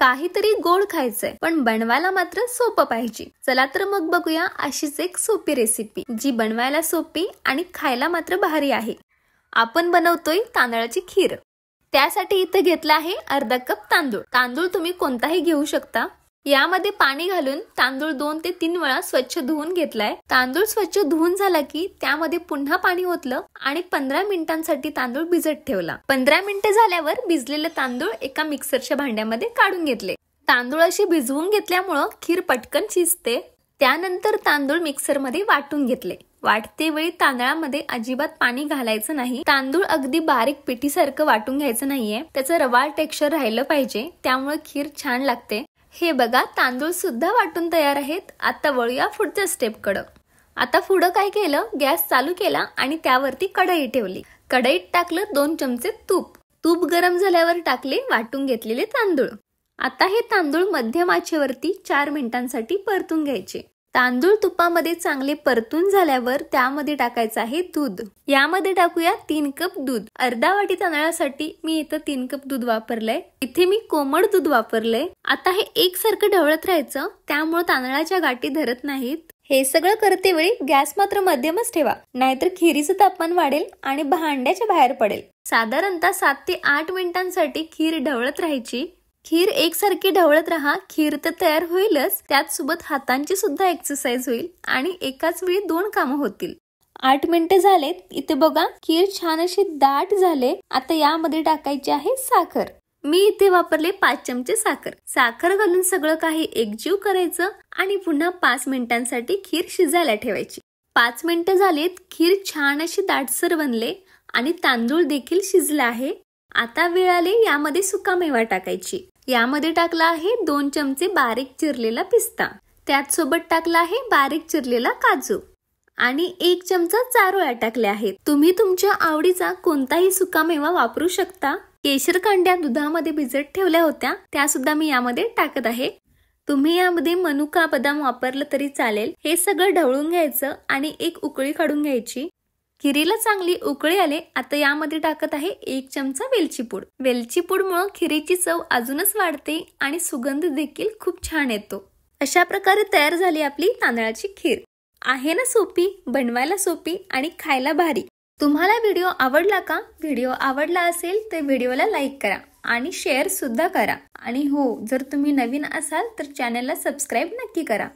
काहीतरी गोड खायचंय पण बनवायला मात्र सोपं पाहिजे। चला तर मग बघूया अशीच एक सोपी रेसिपी जी बनवायला सोपी आणि खायला मात्र भारी आहे। आपण बनवतोय तांदळाची खीर। त्यासाठी इथे घेतला आहे अर्धा कप तांदूळ। तांदूळ तुम्ही कोणताही घेऊ शकता। यामध्ये पाणी घालून तांदूळ 2 ते 3 वेळा स्वच्छ धुवून घेतलाय। तांदूळ स्वच्छ धुवून झाला की त्यामध्ये पुन्हा पाणी ओतलं आणि 15 मिनिटांसाठी तांदूळ भिजत ठेवला। 15 मिनिटे झाल्यावर भिजलेले तांदूळ एका मिक्सरच्या भांड्यामध्ये काढून घेतले। तांदूळ अशी भिजवून घेतल्यामुळे खीर पटकन शिजते। त्यानंतर तांदूळ मिक्सर मध्ये वाटून घेतले। वाटते वेळी तांदळामध्ये अजिबात पाणी घालायचं नाही। तांदूळ अगदी बारीक पिठीसारखं वाटून घ्यायचं नाहीये, त्याचं रवाळ टेक्स्चर राहिलं पाहिजे, त्यामुळे खीर छान लागते। हे बघा तांदूळ सुद्धा वाटून तयार आहेत। आता वळूया पुढच्या स्टेप कडे। आता पुढे काय केलं, गॅस चालू केला आणि त्यावरती कढई ठेवली। कढईत टाकलं 2 चमचे तूप। तूप गरम झाल्यावर टाकले वाटून घेतलेले तांदूळ। आता हे तांदूळ मध्यम आचेवरती 4 मिनिटांसाठी परतून घ्यायचे। तांदूळ तुपामध्ये चांगले परतून झाल्यावर त्यामध्ये टाकायचं आहे दूध। यामध्ये टाकूया 3 कप दूध। अर्धा वाटी तांदळासाठी मी इथं 3 कप दूध वापरलंय। इथे मी कोमट दूध वापरलंय। आता हे एकसारखं ढवळत राहायचं, त्यामुळे तांदळाच्या गाठी धरत नाहीत। हे सगळं करते वेळी गॅस मात्र मध्यमच ठेवा, नाहीतर खिरीचं तापमान वाढेल आणि भांड्याच्या बाहेर पडेल। साधारणतः 7 ते 8 मिनिटांसाठी खीर ढवळत राहायची। खीर एकसारखी ढवळत राहा। खीर तर तयार होईलच, त्याच सोबत हातांची सुद्धा एक्सरसाइज होईल आणि एकाच वेळी 2 कामं होतील। 8 मिनिटे झालेत। इथे बघा खीर छान अशी दाट झाले। आता यामध्ये टाकायची आहे साखर। मी इथे वापरले 5 चमचे साखर। साखर घालून सगळं काही एकजीव करायचं आणि पुन्हा 5 मिनिटांसाठी खीर शिजायला ठेवायची। 5 मिनिटं झालीत। खीर छान अशी दाटसर बनले आणि तांदूळ देखील शिजला आहे। आता वेळ आली यामध्ये सुकामेवा टाकायची। यामध्ये टाकला आहे 2 चमचे बारीक चिरलेला पिस्ता। त्याच सोबत टाकला आहे बारीक चिरलेला काजू आणि 1 चमचा चारोळ्या टाकल्या आहेत। तुम्ही तुमच्या आवडीचा कोणताही सुकामेवा वापरू शकता। केशर कांड्या दुधामध्ये भिजत ठेवल्या होत्या, त्या सुद्धा मी यामध्ये टाकत आहे। तुम्ही यामध्ये मनुका बदाम वापरलं तरी चालेल। हे सगळं ढवळून घ्यायचं आणि एक उकळी काढून घ्यायची। खिरीला चांगली उकळी आले। आता यामध्ये टाकत आहे 1 चमचा वेलची पूड। वेलची पूडमुळे खिरीची चव अजूनच वाढते आणि सुगंध देखील खूप छान येतो। अशा प्रकारे तयार झाली आपली तांदळाची खीर। आहे ना सोपी, बनवायला सोपी आणि खायला भारी। तुम्हाला व्हिडिओ आवडला का? व्हिडिओ आवडला असेल तर व्हिडिओला लाईक करा आणि शेअर सुद्धा करा। आणि हो, जर तुम्ही नवीन असाल तर चॅनलला सबस्क्राईब नक्की करा।